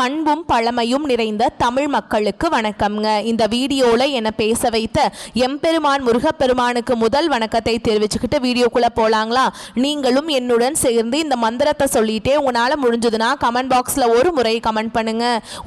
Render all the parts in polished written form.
பண்பும் பழமையும் நிறைந்த தமிழ் மக்களுக்கு வணக்கம்ங்க. இந்த வீடியோல என்ன பேச வைத்த எம்பெருமான் முருகப்பெருமானுக்கு முதல் வணக்கத்தை தெரிவிச்சுக்கிட்டு வீடியோக்குள்ள போலாங்களா? நீங்களும் என்னுடன் சேர்ந்து இந்த மந்திரத்தை சொல்லிட்டே உங்களால முடிஞ்சதுன்னா கமெண்ட் பாக்ஸ்ல ஒரு முறை கமெண்ட் பண்ணுங்க.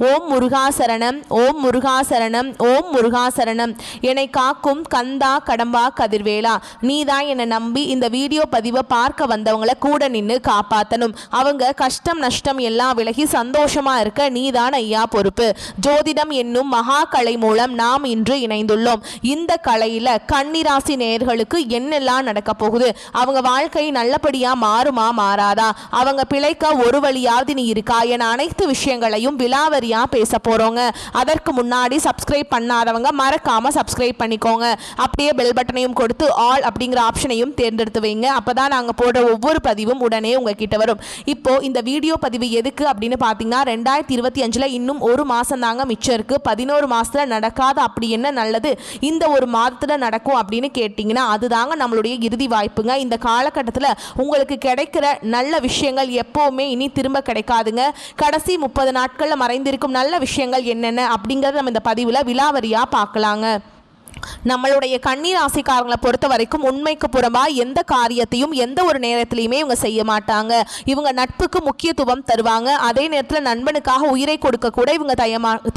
ஓம் முருகாசரணம், ஓம் முருகாசரணம், ஓம் முருகாசரணம். என்னை காக்கும் கந்தா கடம்பா கதிர்வேலா, நீதான் என்னை நம்பி இந்த வீடியோ பதிவை பார்க்க வந்தவங்களை கூட நின்று காப்பாற்றணும். அவங்க கஷ்டம் நஷ்டம் எல்லாம் விலகி சந்தோஷமா இருக்க நீதான் ஐயா பொறுப்பு. ஜோதிடம் என்னும் மகா கலை மூலம் நாம் இன்று இணைந்துள்ளோம். இந்த கலையில கன்னிராசி நேயர்களுக்கு என்னெல்லாம் நடக்க போகுது, அவங்க வாழ்க்கை நல்லபடியா மாறுமா மாறாதா, அவங்க பிழைக்க ஒரு வழியாவது நீ இருக்கா என அனைத்து விஷயங்களையும் விலாவரியா பேச போறோங்க. அதற்கு முன்னாடி சப்ஸ்கிரைப் பண்ணாதவங்க மறக்காம சப்ஸ்கிரைப் பண்ணிக்கோங்க. அப்படியே பெல் பட்டனையும் கொடுத்து ஆல் அப்படிங்கிற ஆப்ஷனையும் தேர்ந்தெடுத்து வைங்க. அப்பதான் நாங்க போடுற ஒவ்வொரு பதிவும் உடனே உங்ககிட்ட வரும். இப்போ இந்த வீடியோ பதிவு எதுக்கு அப்படின்னு பார்த்தீங்கன்னா, 2025 இன்னும் ஒரு மாதம் தாங்க மிச்சம் இருக்குது. 11 மாதத்தில் நடக்காத அப்படி என்ன நல்லது இந்த ஒரு மாதத்தில் நடக்கும் அப்படின்னு கேட்டிங்கன்னா, அதுதாங்க நம்மளுடைய இறுதி வாய்ப்புங்க. இந்த காலகட்டத்தில் உங்களுக்கு கிடைக்கிற நல்ல விஷயங்கள் எப்போவுமே இனி திரும்ப கிடைக்காதுங்க. கடைசி 30 நாட்களில் மறைந்திருக்கும் நல்ல விஷயங்கள் என்னென்ன அப்படிங்கிறத நம்ம இந்த பதிவில் விலாவரியாக பார்க்கலாங்க. நம்மளுடைய கன்னிராசிக்காரங்களை பொறுத்த வரைக்கும் உண்மைக்கு புறமா எந்த காரியத்தையும் எந்த ஒரு நேரத்திலையுமே இவங்க செய்ய மாட்டாங்க. இவங்க நட்புக்கு முக்கியத்துவம் தருவாங்க. அதே நேரத்தில் நண்பனுக்காக உயிரை கொடுக்க கூட இவங்க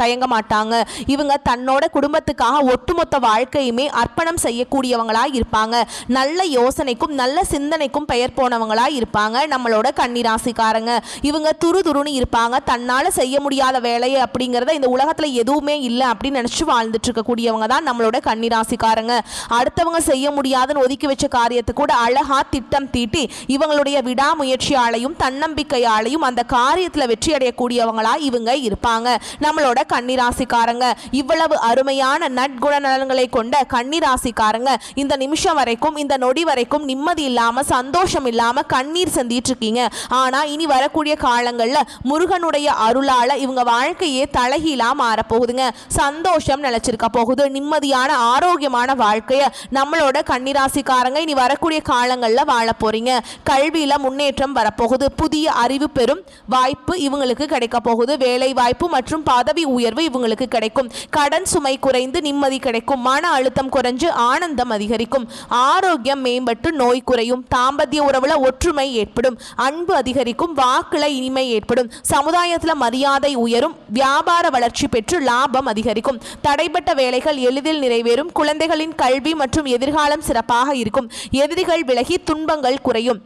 தயங்க மாட்டாங்க. இவங்க தன்னோட குடும்பத்துக்காக ஒட்டுமொத்த வாழ்க்கையுமே அர்ப்பணம் செய்யக்கூடியவங்களாக இருப்பாங்க. நல்ல யோசனைக்கும் நல்ல சிந்தனைக்கும் பெயர் போனவங்களாக இருப்பாங்க நம்மளோட கன்னிராசிக்காரங்க. இவங்க துருதுருன்னு இருப்பாங்க. தன்னால் செய்ய முடியாத வேலையை அப்படிங்கிறத இந்த உலகத்தில் எதுவுமே இல்லை அப்படின்னு நினச்சி வாழ்ந்துட்டு இருக்கக்கூடியவங்க தான் நம்மளோட கன்னிராசிக்காரங்க. அடுத்தவங்க செய்ய முடியாதுன்னு ஒதுக்கி வச்ச காரியத்தை கூட அழகா திட்டம் தீட்டி இவங்களுடைய விடாமுயற்சியாலையும் தன்னம்பிக்கையாலையும் அந்த காரியத்தில் வெற்றி அடையக்கூடியவங்களா இவங்க இருப்பாங்க நம்மளோட கன்னிராசிக்காரங்க. இவ்வளவு அருமையான நற்குண நலன்களை கொண்ட கன்னிராசிக்காரங்க இந்த நிமிஷம் வரைக்கும், இந்த நொடி வரைக்கும் நிம்மதி இல்லாம சந்தோஷம் இல்லாம கண்ணீர் சந்திட்டு இருக்கீங்க. ஆனா இனி வரக்கூடிய காலங்கள்ல முருகனுடைய அருளால இவங்க வாழ்க்கையே தலைகீழா மாறப்போகுதுங்க. சந்தோஷம் நிலைச்சிருக்க போகுது. நிம்மதியான ஆரோக்கியமான வாழ்க்கைய நம்மளோட கன்னிராசிக்காரங்க இனி வரக்கூடிய காலங்களில் வாழ போறீங்க. கல்வியில முன்னேற்றம் வரப்போகுது. புதிய அறிவு பெறும் வாய்ப்பு இவங்களுக்கு கிடைக்க போகுது. வேலை வாய்ப்பு மற்றும் பதவி உயர்வு இவங்களுக்கு கிடைக்கும். கடன் சுமை குறைந்து நிம்மதி கிடைக்கும். மன அழுத்தம் குறைஞ்சு ஆனந்தம் அதிகரிக்கும். ஆரோக்கியம் மேம்பட்டு நோய் குறையும். தாம்பத்திய உறவுல ஒற்றுமை ஏற்படும். அன்பு அதிகரிக்கும். வாக்குல இனிமை ஏற்படும். சமுதாயத்துல மரியாதை உயரும். வியாபார வளர்ச்சி பெற்று லாபம் அதிகரிக்கும். தடைப்பட்ட வேலைகள் எளிதில் நிறைவேறும். குழந்தைகளின் கல்வி மற்றும் எதிர்காலம் சிறப்பாக இருக்கும். எதிரிகள் விலகி துன்பங்கள் குறையும்.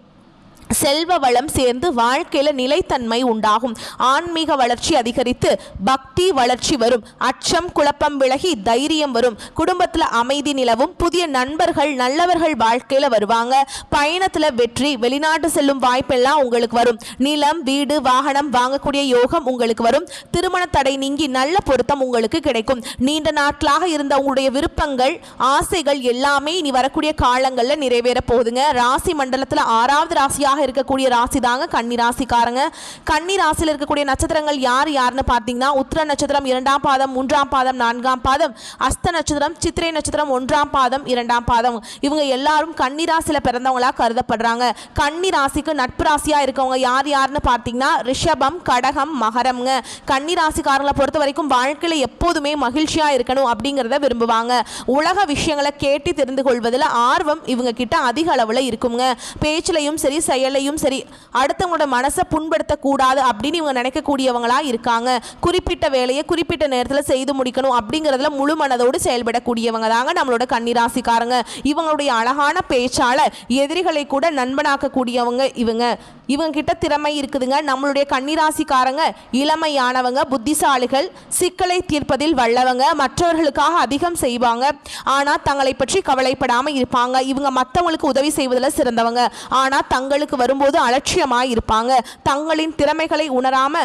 செல்வ வளம் சேர்ந்து வாழ்க்கையில நிலைத்தன்மை உண்டாகும். ஆன்மீக வளர்ச்சி அதிகரித்து பக்தி வளர்ச்சி வரும். அச்சம் குழப்பம் விலகி தைரியம் வரும். குடும்பத்துல அமைதி நிலவும். புதிய நண்பர்கள் நல்லவர்கள் வாழ்க்கையில வருவாங்க. பயணத்துல வெற்றி. வெளிநாட்டு செல்லும் வாய்ப்பெல்லாம் உங்களுக்கு வரும். நிலம் வீடு வாகனம் வாங்கக்கூடிய யோகம் உங்களுக்கு வரும். திருமண தடை நீங்கி நல்ல பொருத்தம் உங்களுக்கு கிடைக்கும். நீண்ட நாட்களாக இருந்த உங்களுடைய விருப்பங்கள் ஆசைகள் எல்லாமே இனி வரக்கூடிய காலங்களில் நிறைவேற போகுதுங்க. ராசி மண்டலத்தில் 6வது ராசியாக இருக்கக்கூடிய ராசி தாங்க கன்னி ராசிக்காரங்க. கன்னி ராசியில் இருக்கக்கூடிய நட்சத்திரங்கள் யார் யாருன்னு பார்த்தீங்கன்னா, உத்திர நட்சத்திரம் 2ஆம் பாதம் 3ஆம் பாதம் 4ஆம் பாதம், அஸ்த நட்சத்திரம் சித்திரை நட்சத்திரம் 1ஆம் பாதம் 2ஆம் பாதம். இவங்க எல்லாரும் கன்னி ராசியில பிறந்தவங்களா கருதப்படுறாங்க. கன்னி ராசிக்கு நட்பு ராசியா இருக்கவங்க யார் யாருன்னு பார்த்தீங்கன்னா, ரிஷபம் கடகம் மகரம்ங்க. கன்னி ராசிக்காரங்களை பொறுத்த வரைக்கும் வாழ்க்கையில எப்போதுமே மகிழ்ச்சியா இருக்கணும் அப்படிங்கிறத விரும்புவாங்க. உலக விஷயங்களை கேட்டு தெரிந்து கொள்வதில் ஆர்வம் இவங்க கிட்ட அதிக அளவுல இருக்குங்க. பேச்சிலையும் சரி செயலையும் சரி அடுத்தவங்களோட மனசை புண்படுத்தக்கூடாது அப்படின்னு இவங்க நினைக்கக்கூடியவங்களா இருக்காங்க. குறிப்பிட்ட வேலையை குறிப்பிட்ட நேரத்தில் செய்து முடிக்கணும் அப்படிங்கிறதுல முழு மனதோடு செயல்படக்கூடியவங்க தாங்க நம்மளோட கன்னிராசிக்காரங்க. இவங்களுடைய அழகான பேச்சால எதிரிகளை கூட நண்பனாக்கக்கூடியவங்க இவங்க கிட்ட திறமை இருக்குதுங்க. நம்மளுடைய கன்னிராசிக்காரங்க இளமையானவங்க, புத்திசாலிகள், சிக்கலை தீர்ப்பதில் வல்லவங்க, மற்றவர்களுக்காக அதிகம் செய்வாங்க. ஆனா தங்களை பற்றி கவலைப்படாம இருப்பாங்க. இவங்க மற்றவங்களுக்கு உதவி செய்வதில் சிறந்தவங்க. ஆனா தங்களுக்கு வரும்போது அலட்சியமாய் இருப்பாங்க. தங்களின் திறமைகளை உணராம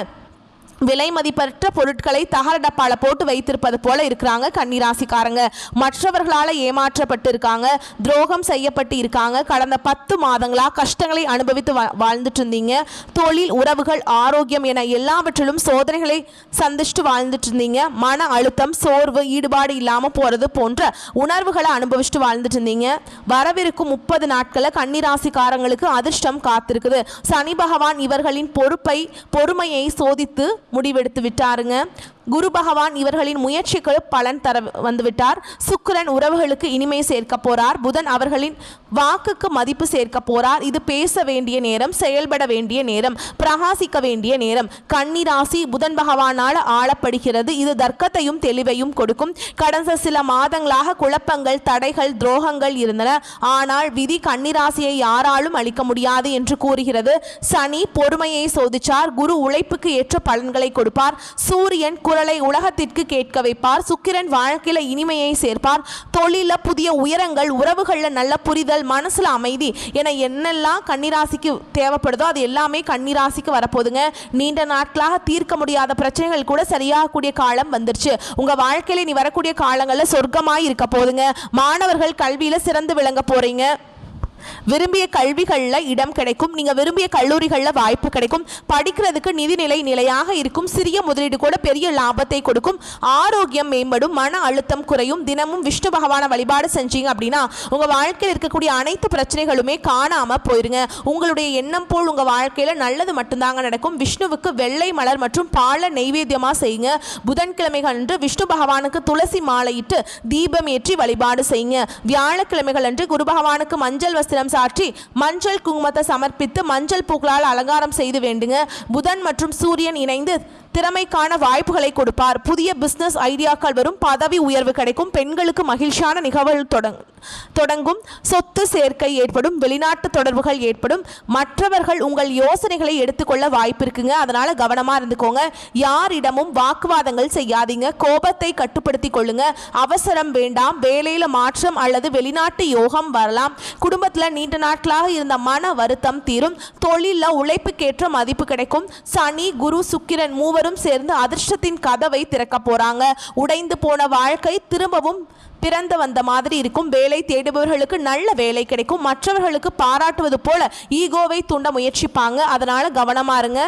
விலை மதிப்பற்ற பொருட்களை தகர டப்பால போட்டு வைத்திருப்பது போல இருக்கிறாங்க கன்னிராசிக்காரங்க. மற்றவர்களால் ஏமாற்றப்பட்டு இருக்காங்க. துரோகம் செய்யப்பட்டு இருக்காங்க. கடந்த 10 மாதங்களா கஷ்டங்களை அனுபவித்து வாழ்ந்துட்டு இருந்தீங்க. தொழில் உறவுகள் ஆரோக்கியம் என எல்லாவற்றிலும் சோதனைகளை சந்திச்சுட்டு வாழ்ந்துட்டு இருந்தீங்க. மன அழுத்தம் சோர்வு ஈடுபாடு இல்லாமல் போறது போன்ற உணர்வுகளை அனுபவிச்சுட்டு வாழ்ந்துட்டு இருந்தீங்க. வரவிருக்கும் 30 நாட்களில் கன்னிராசிக்காரங்களுக்கு அதிர்ஷ்டம் காத்திருக்குது. சனி பகவான் இவர்களின் பொறுமையை சோதித்து முடிவெடுத்து விட்டாருங்க. குரு பகவான் இவர்களின் முயற்சிக்கு பலன் தர வந்துவிட்டார். சுக்கிரன் உறவுகளுக்கு இனிமை சேர்க்க போறார். புதன் அவர்களின் வாக்குக்கு மதிப்பு சேர்க்க போறார். இது பேச வேண்டிய நேரம், செயல்பட வேண்டிய நேரம், பிரகாசிக்க வேண்டிய நேரம். கன்னி ராசி புதன் பகவானால் ஆளப்படுகிறது. இது தர்க்கத்தையும் தெளிவையும் கொடுக்கும். கடந்த சில மாதங்களாக குழப்பங்கள், தடைகள், துரோகங்கள் இருந்தன. ஆனால் விதி கன்னிராசியை யாராலும் அளிக்க முடியாது என்று கூறுகிறது. சனி பொறுமையை சோதிச்சார். குரு உழைப்புக்கு ஏற்ற பலன்களை கொடுப்பார். சூரியன் குரலை உலகத்திற்கு கேட்க வைப்பார். சுக்கிரன் வாழ்க்கையில இனிமையை சேர்ப்பார். தொழில புதிய உயரங்கள், உறவுகள்ல நல்ல புரிதல், மனசுல அமைதி என என்னெல்லாம் கன்னிராசிக்கு தேவைப்படுதோ அது எல்லாமே கன்னிராசிக்கு வரப்போகுதுங்க. நீண்ட நாட்களாக தீர்க்க முடியாத பிரச்சனைகள் கூட சரியாகக்கூடிய காலம் வந்துருச்சு. உங்க வாழ்க்கையில நீ வரக்கூடிய காலங்களில் சொர்க்கமாய் இருக்க போதுங்க. மாணவர்கள் கல்வியில சிறந்து விளங்க போறீங்க. விரும்பிய கல்விகளில் இடம் கிடைக்கும். நீங்கள் விரும்பிய கல்லூரிகளில் வாய்ப்பு கிடைக்கும். படிக்கிறதுக்கு நிதிநிலை நிலையாக இருக்கும். சிறிய முதலீடு கூட பெரிய லாபத்தை கொடுக்கும். ஆரோக்கியம் மேம்படும். மன அழுத்தம் குறையும். தினமும் விஷ்ணு பகவானை வழிபாடு செஞ்சீங்க அப்படின்னா உங்கள் வாழ்க்கையில் இருக்கக்கூடிய அனைத்து பிரச்சனைகளுமே காணாமல் போயிருங்க. உங்களுடைய எண்ணம் போல் உங்கள் வாழ்க்கையில் நல்லது மட்டும்தாங்க நடக்கும். விஷ்ணுவுக்கு வெள்ளை மலர் மற்றும் பால நெய்வேத்தியமாக செய்யுங்க. புதன்கிழமைகள் அன்று விஷ்ணு பகவானுக்கு துளசி மாலையிட்டு தீபம் ஏற்றி வழிபாடு செய்யுங்க. வியாழக்கிழமைகள் அன்று குரு பகவானுக்கு மஞ்சள் வஸ்திரம் சாற்றி மஞ்சள் குங்குமத்தை சமர்ப்பித்து மஞ்சள் பூக்களால் அலங்காரம் செய்து வேண்டுங்க. புதன் மற்றும் சூரியன் இணைந்து திறமைக்கான வாய்ப்புகளை கொடுப்பார். புதிய பிசினஸ் ஐடியாக்கள் வரும். பதவி உயர்வு கிடைக்கும். பெண்களுக்கு மகிழ்ச்சியான நிகழ்வுகள் தொடங்கும். சொத்து சேர்க்கை ஏற்படும். வெளிநாட்டு தொடர்புகள் ஏற்படும். மற்றவர்கள் உங்கள் யோசனைகளை எடுத்துக்கொள்ள வாய்ப்பு இருக்குங்க. அதனால கவனமா இருந்துக்கோங்க. யாரிடமும் வாக்குவாதங்கள் செய்யாதீங்க. கோபத்தை கட்டுப்படுத்தி கொள்ளுங்க. அவசரம் வேண்டாம். வேலையில மாற்றம் அல்லது வெளிநாட்டு யோகம் வரலாம். குடும்பத்தில் நீண்ட நாட்களாக இருந்த மன வருத்தம் தீரும். தொழில உழைப்புக்கேற்ற மதிப்பு கிடைக்கும். சனி குரு சுக்கிரன் மூவரும் சேர்ந்து அதிர்ஷ்டத்தின் கதவை திறக்க போறாங்க. உடைந்து போன வாழ்க்கை திரும்பவும் பிறந்து வந்த மாதிரி இருக்கும். வேலை தேடுபவர்களுக்கு நல்ல வேலை கிடைக்கும். மற்றவர்களுக்கு பாராட்டுவது போல ஈகோவை தூண்ட முயற்சிப்பாங்க. அதனால கவனமா இருங்க.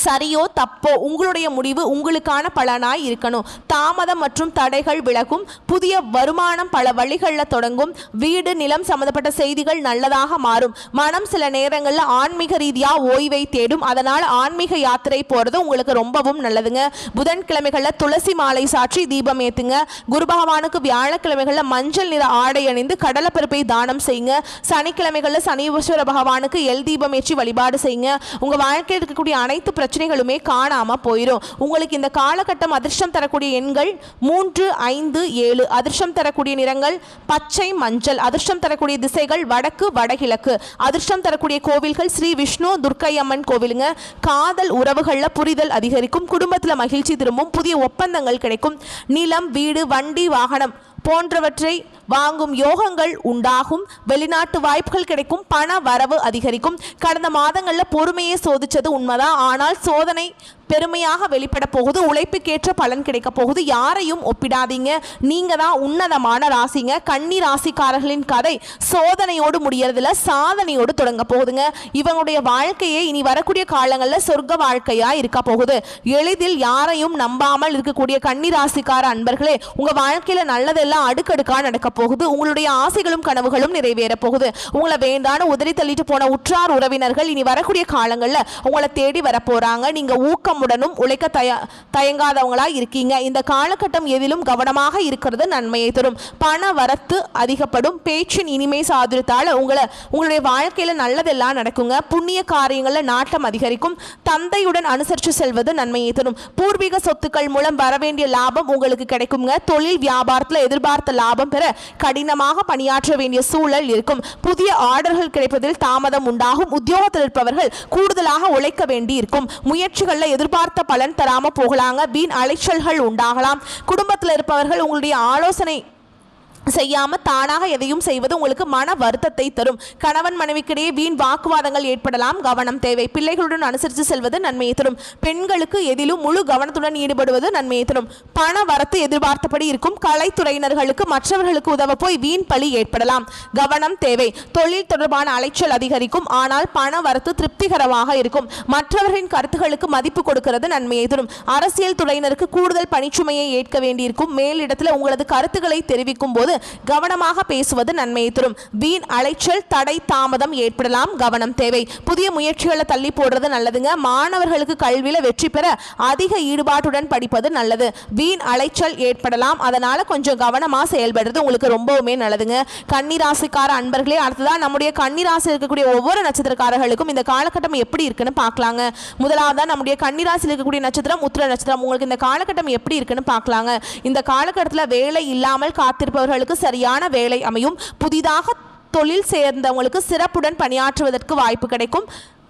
சரியோ தப்போ உங்களுடைய முடிவு உங்களுக்கான பலனாய் இருக்கணும். தாமதம் மற்றும் தடைகள் விலகும். புதிய வருமானம் பல வழிகளில் தொடங்கும். வீடு நிலம் சம்பந்தப்பட்ட செய்திகள் நல்லதாக மாறும். மனம் சில நேரங்களில் ஆன்மீக ரீதியாக ஓய்வை தேடும். அதனால் ஆன்மீக யாத்திரை போகிறது உங்களுக்கு ரொம்பவும் நல்லதுங்க. புதன்கிழமைகளில் துளசி மாலை சாற்றி தீபம் ஏற்றுங்க. குரு பகவானுக்கு வியாழக்கிழமைகளில் மஞ்சள் நிற ஆடை அணிந்து கடலைப்பருப்பை தானம் செய்யுங்க. சனிக்கிழமைகளில் சனீஸ்வர பகவானுக்கு எல் தீபம் ஏற்றி வழிபாடு செய்யுங்க. உங்கள் வாழ்க்கையில் இருக்கக்கூடிய அனைத்து பிரச்சனைகளுமே காணாம போயிடும். உங்களுக்கு இந்த காலகட்டம் அதிர்ஷ்டம் தரக்கூடிய எண்கள் 3, 5, 7. அதிர்ஷ்டம் தரக்கூடிய நிறங்கள் பச்சை, மஞ்சள். அதிர்ஷ்டம் தரக்கூடிய திசைகள் வடக்கு, வடகிழக்கு. அதிர்ஷ்டம் தரக்கூடிய கோவில்கள் ஸ்ரீ விஷ்ணு துர்க்கை அம்மன் கோவிலுங்க. காதல் உறவுகளில் புரிதல் அதிகரிக்கும். குடும்பத்தில் மகிழ்ச்சி திரும்பும். புதிய ஒப்பந்தங்கள் கிடைக்கும். நிலம், வீடு, வண்டி, வாகனம் போன்றவற்றை வாங்கும் யோகங்கள் உண்டாகும். வெளிநாட்டு வாய்ப்புகள் கிடைக்கும். பண வரவு அதிகரிக்கும். கடந்த மாதங்களில் பொறுமையை சோதிச்சது உண்மைதான். ஆனால் சோதனை பெருமையாக வெளிப்பட போகுது. உழைப்புக்கேற்ற பலன் கிடைக்க போகுது. யாரையும் ஒப்பிடாதீங்க. நீங்க தான் உன்னதமான ராசிங்க. கன்னி ராசிக்காரர்களின் கதை சோதனையோடு முடியறதில்ல, சாதனையோடு தொடங்க போகுதுங்க. இவங்களுடைய வாழ்க்கையை இனி வரக்கூடிய காலங்களில் சொர்க்க வாழ்க்கையா இருக்க போகுது. எளிதில் யாரையும் நம்பாமல் இருக்கக்கூடிய கன்னி ராசிக்கார அன்பர்களே, உங்க வாழ்க்கையில நல்லதெல்லாம் அடுக்கடுக்கா நடக்க போகுது. உங்களுடைய ஆசைகளும் கனவுகளும் நிறைவேற போகுது. உங்களை வேண்டான உதறி தள்ளிட்டு போன உற்றார் உறவினர்கள் இனி வரக்கூடிய காலங்களில் உங்களை தேடி வர போறாங்க. நீங்க ஊக்கமுடனும் உழைக்க தயங்காதவங்களா இருக்கீங்க. இந்த காலகட்டம் எதிலும் கவனமாக இருக்கிறது நன்மையை தரும். பண வரத்து அதிகப்படும். பேச்சின் இனிமை சாதுரியத்தால் உங்களுடைய வாழ்க்கையில நல்லதெல்லாம் நடக்குங்க. புண்ணிய காரியங்களில் நாட்டம் அதிகரிக்கும். தந்தையுடன் அனுசரித்து செல்வது நன்மையை தரும். பூர்வீக சொத்துக்கள் மூலம் வரவேண்டிய லாபம் உங்களுக்கு கிடைக்குங்க. தொழில் வியாபாரத்தில் எதிர்பார்த்த லாபம் பெற கடினமாக பணியாற்ற வேண்டிய சூழல் இருக்கும். புதிய ஆர்டர்கள் கிடைப்பதில் தாமதம் உண்டாகும். உத்தியோகத்தில் இருப்பவர்கள் கூடுதலாக உழைக்க வேண்டி இருக்கும். முயற்சிகளில் எதிர்பார்த்த பலன் தராம போகலாங்க. வீண் அலைச்சல்கள் உண்டாகலாம். குடும்பத்தில் இருப்பவர்கள் உங்களுடைய ஆலோசனை செய்யாம தானாக எதையும் செய்வது உங்களுக்கு மன வருத்தத்தை தரும். கணவன் மனைவிக்கிடையே வீண் வாக்குவாதங்கள் ஏற்படலாம். கவனம் தேவை. பிள்ளைகளுடன் அனுசரித்து செல்வது நன்மையை தரும். பெண்களுக்கு எதிலும் முழு கவனத்துடன் ஈடுபடுவது நன்மையை தரும். பண வரத்து எதிர்பார்த்தபடி இருக்கும். கலைத்துறையினர்களுக்கு மற்றவர்களுக்கு உதவ போய் வீண் பழி ஏற்படலாம். கவனம் தேவை. தொழில் தொடர்பான அலைச்சல் அதிகரிக்கும். ஆனால் பண வரத்து திருப்திகரமாக இருக்கும். மற்றவர்களின் கருத்துக்களுக்கு மதிப்பு கொடுக்கிறது நன்மையை தரும். அரசியல் துறையினருக்கு கூடுதல் பணிச்சுமையை ஏற்க வேண்டியிருக்கும். மேலிடத்தில் உங்களது கருத்துக்களை தெரிவிக்கும் போது கவனமாக பேசுவது நன்மையை தரும். வீண் அலைச்சல், தடை, தாமதம் ஏற்படலாம், கவனம் தேவை. புதிய முயற்சிகளை தள்ளி போடுறது நல்லதுங்க. மாணவர்களுக்கு கல்வியில வெற்றி பெற அதிக ஈடுபாட்டுடன் படிப்பது நல்லது. வீண் அலைச்சல் ஏற்படலாம், அதனால கொஞ்சம் கவனமா செயல்படுறது உங்களுக்கு ரொம்பவுமே நல்லதுங்க. கன்னிராசிக்கார அன்பர்களே, அடுத்ததான் நம்முடைய கன்னிராசி இருக்கக்கூடிய ஒவ்வொரு நட்சத்திரக்காரர்களுக்கும் இந்த காலகட்டம் எப்படி இருக்குன்னு பார்க்கலாங்க. முதலாவதா நம்முடைய கன்னிராசியில் இருக்கக்கூடிய நட்சத்திரம் உத்திர நட்சத்திரம். உங்களுக்கு இந்த காலகட்டம் எப்படி இருக்குன்னு பார்க்கலாங்க. இந்த காலகட்டத்தில் வேலை இல்லாமல் காத்திருப்பவர்களுக்கு சரியான வேலை அமையும். புதிதாக தொழில் சேர்ந்தவங்களுக்கு சிறப்புடன் பணியாற்றுவதற்கு வாய்ப்பு கிடைக்கும்.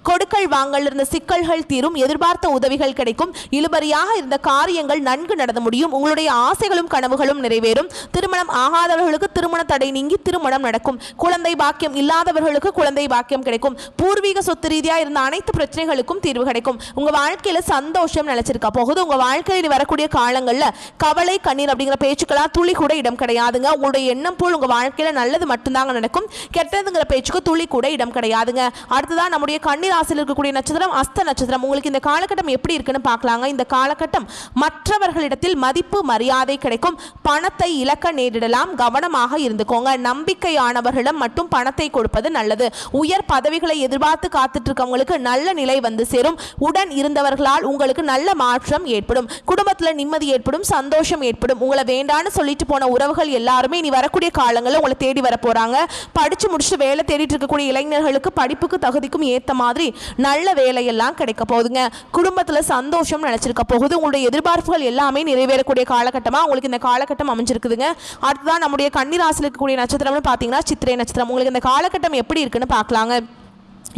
கொடுக்கல் வாங்கல் இருந்த சிக்கல்கள் தீரும். எதிர்பார்த்த உதவிகள் கிடைக்கும். இழுபறியாக இருந்த காரியங்கள் நன்கு நடந்து முடியும். உங்களுடைய ஆசைகளும் கனவுகளும் நிறைவேறும். திருமணம் ஆகாதவர்களுக்கு திருமண தடை நீங்கி திருமணம் நடக்கும். குழந்தை பாக்கியம் இல்லாதவர்களுக்கு குழந்தை பாக்கியம் கிடைக்கும். பூர்வீக சொத்து ரீதியாக இருந்த அனைத்து பிரச்சனைகளுக்கும் தீர்வு கிடைக்கும். உங்க வாழ்க்கையில சந்தோஷம் நிலைச்சிருக்க போகுது. உங்க வாழ்க்கையில் வரக்கூடிய காலங்களில் கவலை, கண்ணீர் அப்படிங்கிற பேச்சுக்களா துளி கூட இடம் கிடையாதுங்க. உங்களுடைய எண்ணம் போல் உங்க வாழ்க்கையில நல்லது மட்டும்தாங்க நடக்கும். கெட்டதுங்கிற பேச்சுக்கு துளி கூட இடம் கிடையாதுங்க. அடுத்ததான் நம்முடைய கண்ணீர் ராசியில் இருக்கக்கூடிய நட்சத்திரம் அஸ்த நட்சத்திரம். உங்களுக்கு இந்த காலகட்டம் எப்படி இருக்குன்னு பார்க்கலாங்க. இந்த காலகட்டம் மற்றவர்களிடத்தில் மதிப்பு மரியாதை கிடைக்கும். பணத்தை இழக்க நேரிடலாம், கவனமாக இருந்துக்கோங்க. நம்பிக்கையானவர்களிடம் மட்டும் பணத்தை கொடுப்பது நல்லது. உயர் பதவிகளை எதிர்பார்த்து காத்துட்டு இருக்கவங்களுக்கு நல்ல நிலை வந்து சேரும். உடன் இருந்தவர்களால் உங்களுக்கு நல்ல மாற்றம் ஏற்படும். குடும்பத்தில் நிம்மதி ஏற்படும், சந்தோஷம் ஏற்படும். உங்களை வேண்டான்னு சொல்லிட்டு போன உறவுகள் எல்லாருமே இனி வரக்கூடிய காலங்களில் உங்களை தேடி வர போறாங்க. படிச்சு முடிச்சுட்டு வேலை தேடிட்டு இருக்கக்கூடிய இளைஞர்களுக்கு படிப்புக்கு தகுதிக்கும் ஏற்ற மாதிரி நல்ல வேலையெல்லாம் கிடைக்க போகுதுங்க. குடும்பத்தில் சந்தோஷம் நினைச்சிருக்க போகுது. உங்களுடைய எதிர்பார்ப்புகள் எல்லாமே நிறைவேறக்கூடிய காலகட்டமாக உங்களுக்கு இந்த காலகட்டம் அமைஞ்சிருக்குதுங்க. அடுத்ததான் நம்முடைய கன்னிராசியில் இருக்கக்கூடிய நட்சத்திரம்னு பார்த்தீங்கன்னா சித்திரை நட்சத்திரம். உங்களுக்கு இந்த காலகட்டம் எப்படி இருக்குன்னு பார்க்கலாங்க.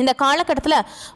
இந்த காலகட்டத்தில்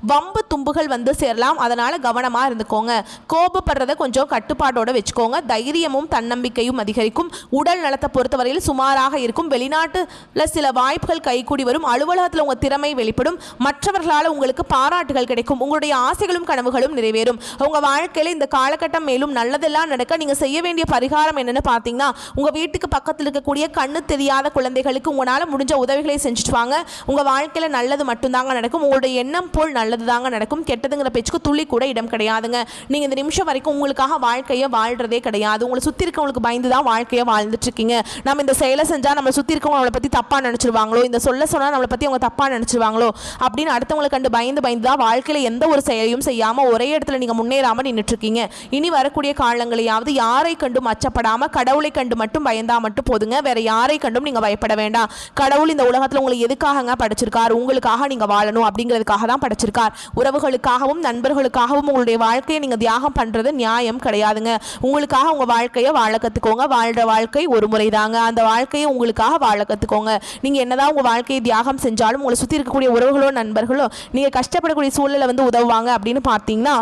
வம்பு தும்புகள் வந்து சேரலாம், அதனால் கவனமாக இருந்துக்கோங்க. கோபப்படுறதை கொஞ்சம் கட்டுப்பாட்டோடு வச்சுக்கோங்க. தைரியமும் தன்னம்பிக்கையும் அதிகரிக்கும். உடல் நலத்தை பொறுத்தவரையில் சுமாராக இருக்கும். வெளிநாட்டில் சில வாய்ப்புகள் கைகூடி வரும். அலுவலகத்தில் உங்கள் திறமை வெளிப்படும். மற்றவர்களால் உங்களுக்கு பாராட்டுகள் கிடைக்கும். உங்களுடைய ஆசைகளும் கனவுகளும் நிறைவேறும். உங்கள் வாழ்க்கையில் இந்த காலகட்டம் மேலும் நல்லதெல்லாம் நடக்க நீங்கள் செய்ய வேண்டிய பரிகாரம் என்னென்னு பார்த்தீங்கன்னா, உங்கள் வீட்டுக்கு பக்கத்தில் இருக்கக்கூடிய கண்ணு தெரியாத குழந்தைகளுக்கு உங்களால் முடிஞ்ச உதவிகளை செஞ்சுட்டு வாங்க. உங்கள் வாழ்க்கையில் நல்லது மட்டும்தாங்க நடக்கும். உங்களுடைய எண்ணம் போல் நல்லது தாங்க நடக்கும். கெட்டதுங்கிற பேச்சுக்கு துளி கூட இடம் கிடையாதுங்க. நீங்க இந்த நிமிஷம் வரைக்கும் உங்களுக்காக வாழ்க்கையை வாழ்றதே கிடையாது. உங்களை சுத்தி இருக்கவங்களுக்கு பயந்து தான் வாழ்க்கையை வாழ்ந்துட்டு இருக்கீங்க. நம்ம இந்த செயலை செஞ்சா நம்ம சுத்தி இருக்கவங்க நம்மளை பத்தி தப்பா நினைச்சிருவாங்களோ, இந்த சொல்ல சொன்னா நம்மளை பத்தி அவங்க தப்பா நினைச்சிருவாங்களோ அப்படின்னு அடுத்தவங்களை கண்டு பயந்து தான் வாழ்க்கையில எந்த ஒரு செயலையும் செய்யாம ஒரே இடத்துல நீங்க முன்னேறாம நின்றுட்டு இருக்கீங்க. இனி வரக்கூடிய காலங்களையாவது யாரை கண்டும் அச்சப்படாம கடவுளை கண்டு மட்டும் பயந்தா மட்டும் போதுங்க. வேற யாரை கண்டும் நீங்க பயப்பட வேண்டாம். கடவுள் இந்த உலகத்துல உங்களை எதுக்காக படைச்சிருக்காரு? உங்களுக்காக நீங்க வாழணும் அப்படிங்கிறதுக்காக தான் படைச்சிருக்கார். உறவுகளுக்காகவும் நண்பர்களுக்காகவும் உங்களுடைய வாழ்க்கையை நீங்க தியாகம் பண்றது நியாயம் கிடையாதுங்க. உங்களுக்காக உங்க வாழ்க்கையை வாழ கத்துக்கோங்க. வாழ்ற வாழ்க்கை ஒரு முறை தாங்க. அந்த வாழ்க்கையை உங்களுக்காக வாழ கத்துக்கோங்க. நீங்க என்னதான் உங்க வாழ்க்கையை தியாகம் செஞ்சாலும் உங்களை சுத்தி இருக்கக்கூடிய உறவுகளோ நண்பர்களோ நீங்க கஷ்டப்படக்கூடிய சூழலை வந்து உதவுவாங்க அப்படின்னு பார்த்தீங்கன்னா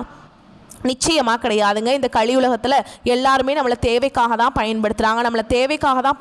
நிச்சயமாக கிடையாதுங்க. இந்த கலியுலகத்தில் எல்லாருமே நம்மளை தேவைக்காக தான்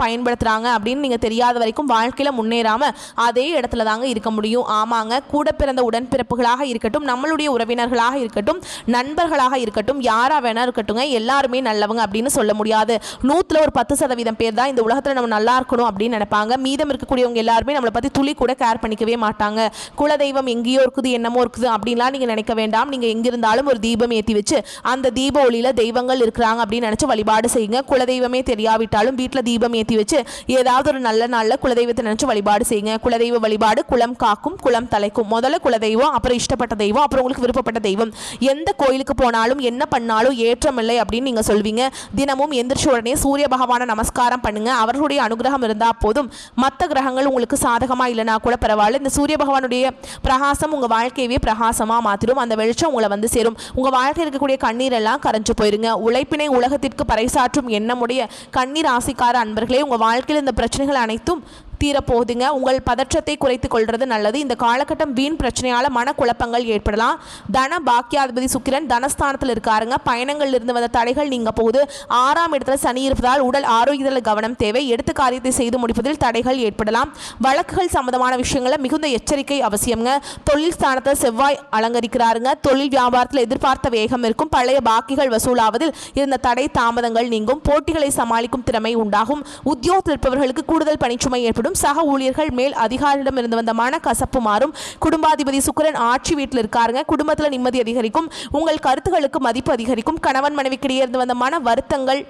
பயன்படுத்துகிறாங்க அப்படின்னு நீங்கள் தெரியாத வரைக்கும் வாழ்க்கையில் முன்னேறாமல் அதே இடத்துல தாங்க இருக்க முடியும். ஆமாங்க, கூட பிறந்த உடன்பிறப்புகளாக இருக்கட்டும், நம்மளுடைய உறவினர்களாக இருக்கட்டும், நண்பர்களாக இருக்கட்டும், யாராக வேணா இருக்கட்டுங்க, எல்லாருமே நல்லவங்க அப்படின்னு சொல்ல முடியாது. 100ல் ஒரு 10% பேர் தான் இந்த உலகத்தில் நம்ம நல்லா இருக்கணும் அப்படின்னு நினைப்பாங்க. மீதம் இருக்கக்கூடியவங்க எல்லாருமே நம்மளை பற்றி துளி கூட கேர் பண்ணிக்கவே மாட்டாங்க. குலதெய்வம் எங்கேயோ இருக்குது, என்னமோ இருக்குது அப்படின்லாம் நீங்கள் நினைக்க வேண்டாம். நீங்கள் எங்கிருந்தாலும் ஒரு தீபம் ஏற்றி வச்சு அந்த தீப ஒளியில தெய்வங்கள் இருக்கிறாங்க அப்படின்னு நினைச்சு வழிபாடு செய்யுங்க. குலதெய்வமே தெரியாவிட்டாலும் வீட்டில் தீபம் ஏற்றி வச்சு ஏதாவது ஒரு நல்ல நாளில் குலதெய்வத்தை நினைச்சு வழிபாடு செய்யுங்க. குலதெய்வ வழிபாடு குலம் காக்கும், குலம் தலைக்கும். முதல்ல குலதெய்வம், அப்புறம் இஷ்டப்பட்ட தெய்வம், அப்புறம் உங்களுக்கு விருப்பப்பட்ட தெய்வம். எந்த கோயிலுக்கு போனாலும் என்ன பண்ணாலும் ஏற்றம் இல்லை அப்படின்னு நீங்க சொல்வீங்க. தினமும் எந்திரிச்ச உடனே சூரிய பகவானை நமஸ்காரம் பண்ணுங்க. அவர்களுடைய அனுகிரகம் இருந்தா போதும். மற்ற கிரகங்கள் உங்களுக்கு சாதகமா இல்லைனா கூட பரவாயில்ல. இந்த சூரிய பகவானுடைய பிரகாசம் உங்க வாழ்க்கையவே பிரகாசமா மாத்திடும். அந்த வெளிச்சம் உங்களை வந்து சேரும். உங்க வாழ்க்கையில் இருக்கக்கூடிய கண்ணீரெல்லாம் கரைஞ்சு போயிருங்க. உழைப்பினை உலகத்திற்கு பறைசாற்றும் எண்ணமுடைய கண்ணீர் ராசிக்கார அன்பர்களே, உங்க வாழ்க்கையில் இந்த பிரச்சனைகள் அனைத்தும் தீரப்போகுதுங்க. உங்கள் பதற்றத்தை குறைத்துக் கொள்வது நல்லது. இந்த காலகட்டம் வீண் பிரச்சனையால மனக்குழப்பங்கள் ஏற்படலாம். தன பாக்கியாதிபதி சுக்கிரன் தனஸ்தானத்தில் இருக்காருங்க. பயணங்கள் இருந்து வந்த தடைகள் நீங்க போகுது. 6ஆம் இடத்துல சனி இருப்பதால் உடல் ஆரோக்கியத்தில் கவனம் தேவை. எடுத்த காரியத்தை செய்து முடிப்பதில் தடைகள் ஏற்படலாம். வழக்குகள் சம்பந்தமான விஷயங்கள மிகுந்த எச்சரிக்கை அவசியம்ங்க. தொழில் ஸ்தானத்தில் செவ்வாய் அலங்கரிக்கிறாருங்க. தொழில் வியாபாரத்தில் எதிர்பார்த்த வேகம் இருக்கும். பழைய பாக்கிகள் வசூலாவதில் இருந்த தடை தாமதங்கள் நீங்கும். போட்டிகளை சமாளிக்கும் திறமை உண்டாகும். உத்தியோகத்தில் இருப்பவர்களுக்கு கூடுதல் பணிச்சுமை ஏற்படும். சக ஊழியர்கள் மேல் அதிகாரியிடம் இருந்து வந்த மன கசப்பு மாறும். குடும்பாதிபதி சுக்கிரன் ஆட்சி வீட்டில் இருக்காருங்க. குடும்பத்தில் நிம்மதி அதிகரிக்கும். உங்கள் கருத்துகளுக்கு மதிப்பு அதிகரிக்கும். கணவன் மனைவிக்கிடையே இருந்து வந்த மன வருத்தங்கள்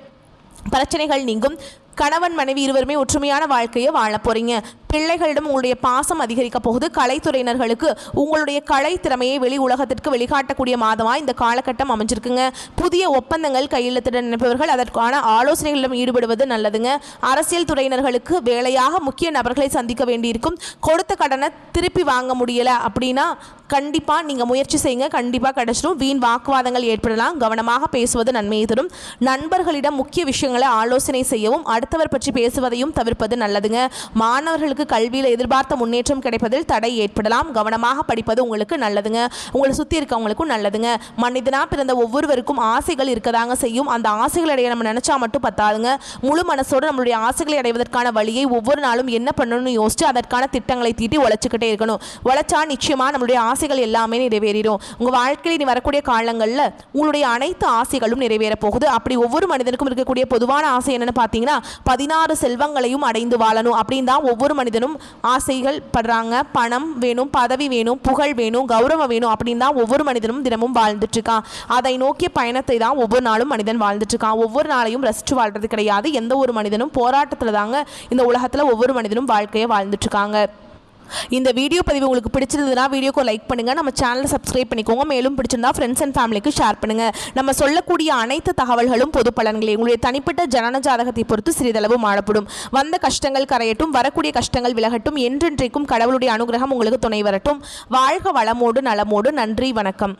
பிரச்சனைகள் நீங்கும். கணவன் மனைவி இருவருமே ஒற்றுமையான வாழ்க்கையை வாழ போறீங்க. பிள்ளைகளிடம் உங்களுடைய பாசம் அதிகரிக்க போகுது. கலைத்துறையினர்களுக்கு உங்களுடைய கலை திறமையை வெளி உலகத்திற்கு வெளிக்காட்டக்கூடிய மாதமாக இந்த காலகட்டம் அமைஞ்சிருக்குங்க. புதிய ஒப்பந்தங்கள் கையெழுத்திட நினைப்பவர்கள் அதற்கான ஆலோசனைகளிடம் ஈடுபடுவது நல்லதுங்க. அரசியல் துறையினர்களுக்கு வேலையாக முக்கிய நபர்களை சந்திக்க வேண்டியிருக்கும். கொடுத்த கடனை திருப்பி வாங்க முடியலை அப்படின்னா கண்டிப்பாக நீங்கள் முயற்சி செய்யுங்க, கண்டிப்பாக கிடைச்சிடும். வீண் வாக்குவாதங்கள் ஏற்படலாம், கவனமாக பேசுவது நன்மையை தரும். நண்பர்களிடம் முக்கிய விஷயங்களை ஆலோசனை செய்யவும் அடுத்தவர் பற்றி பேசுவதையும் தவிர்ப்பது நல்லதுங்க. மாணவர்களுக்கு கல்வியில் எதிர்பார்த்த முன்னேற்றம் கிடைப்பதில் தடை ஏற்படலாம், கவனமாக படிப்பது உங்களுக்கு நல்லதுங்க. உங்களை சுற்றி இருக்கவங்களுக்கும் நல்லதுங்க. மனிதனாக பிறந்த ஒவ்வொருவருக்கும் ஆசைகள் இருக்கதாங்க செய்யும். அந்த ஆசைகளை அடைய நம்ம நினச்சா மட்டும் பத்தாதுங்க. முழு மனசோடு நம்மளுடைய ஆசைகளை அடைவதற்கான வழியை ஒவ்வொரு நாளும் என்ன பண்ணணும்னு யோசிச்சு அதற்கான திட்டங்களை தீட்டி உழைச்சிக்கிட்டே இருக்கணும். உழைச்சா நிச்சயமாக நம்மளுடைய ஆசைகள் எல்லாமே நிறைவேறிடும். உங்கள் வாழ்க்கையில் இனி வரக்கூடிய காலங்களில் உங்களுடைய அனைத்து ஆசைகளும் நிறைவேற போகுது. அப்படி ஒவ்வொரு மனிதனுக்கும் இருக்கக்கூடிய பொதுவான ஆசை என்னன்னு பார்த்தீங்கன்னா 16 செல்வங்களையும் அடைந்து வாழணும் அப்படின்னு தான் ஒவ்வொரு மனிதனும் ஆசைகள் படுறாங்க. பணம் வேணும், பதவி வேணும், புகழ் வேணும், கௌரவம் வேணும் அப்படின்னு தான் ஒவ்வொரு மனிதனும் தினமும் வாழ்ந்துட்டு இருக்கான். அதை நோக்கிய பயணத்தை தான் ஒவ்வொரு நாளும் மனிதன் வாழ்ந்துட்டு இருக்கான். ஒவ்வொரு நாளையும் ரசிச்சு வாழ்றது கிடையாது. எந்த ஒரு மனிதனும் போராட்டத்தில் தாங்க இந்த உலகத்தில் ஒவ்வொரு மனிதனும் வாழ்க்கையை வாழ்ந்துட்டு இருக்காங்க. இந்த வீடியோ பதிவு உங்களுக்கு பிடிச்சிருந்ததுன்னா வீடியோக்கு லைக் பண்ணுங்கள், நம்ம சேனலை சப்ஸ்கிரைப் பண்ணிக்கோங்க. மேலும் பிடிச்சிருந்தா ஃப்ரெண்ட்ஸ் அண்ட் ஃபேமிலிக்கு ஷேர் பண்ணுங்கள். நம்ம சொல்லக்கூடிய அனைத்து தகவல்களும் பொது பலன்களே. உங்களுடைய தனிப்பட்ட ஜனன ஜாதகத்தை பொறுத்து சிறிதளவு மாறப்படும். வந்த கஷ்டங்கள் கரையட்டும், வரக்கூடிய கஷ்டங்கள் விலகட்டும், என்றென்றைக்கும் கடவுளுடைய அனுகிரகம் உங்களுக்கு துணை வரட்டும். வாழ்க வளமோடு நலமோடு. நன்றி, வணக்கம்.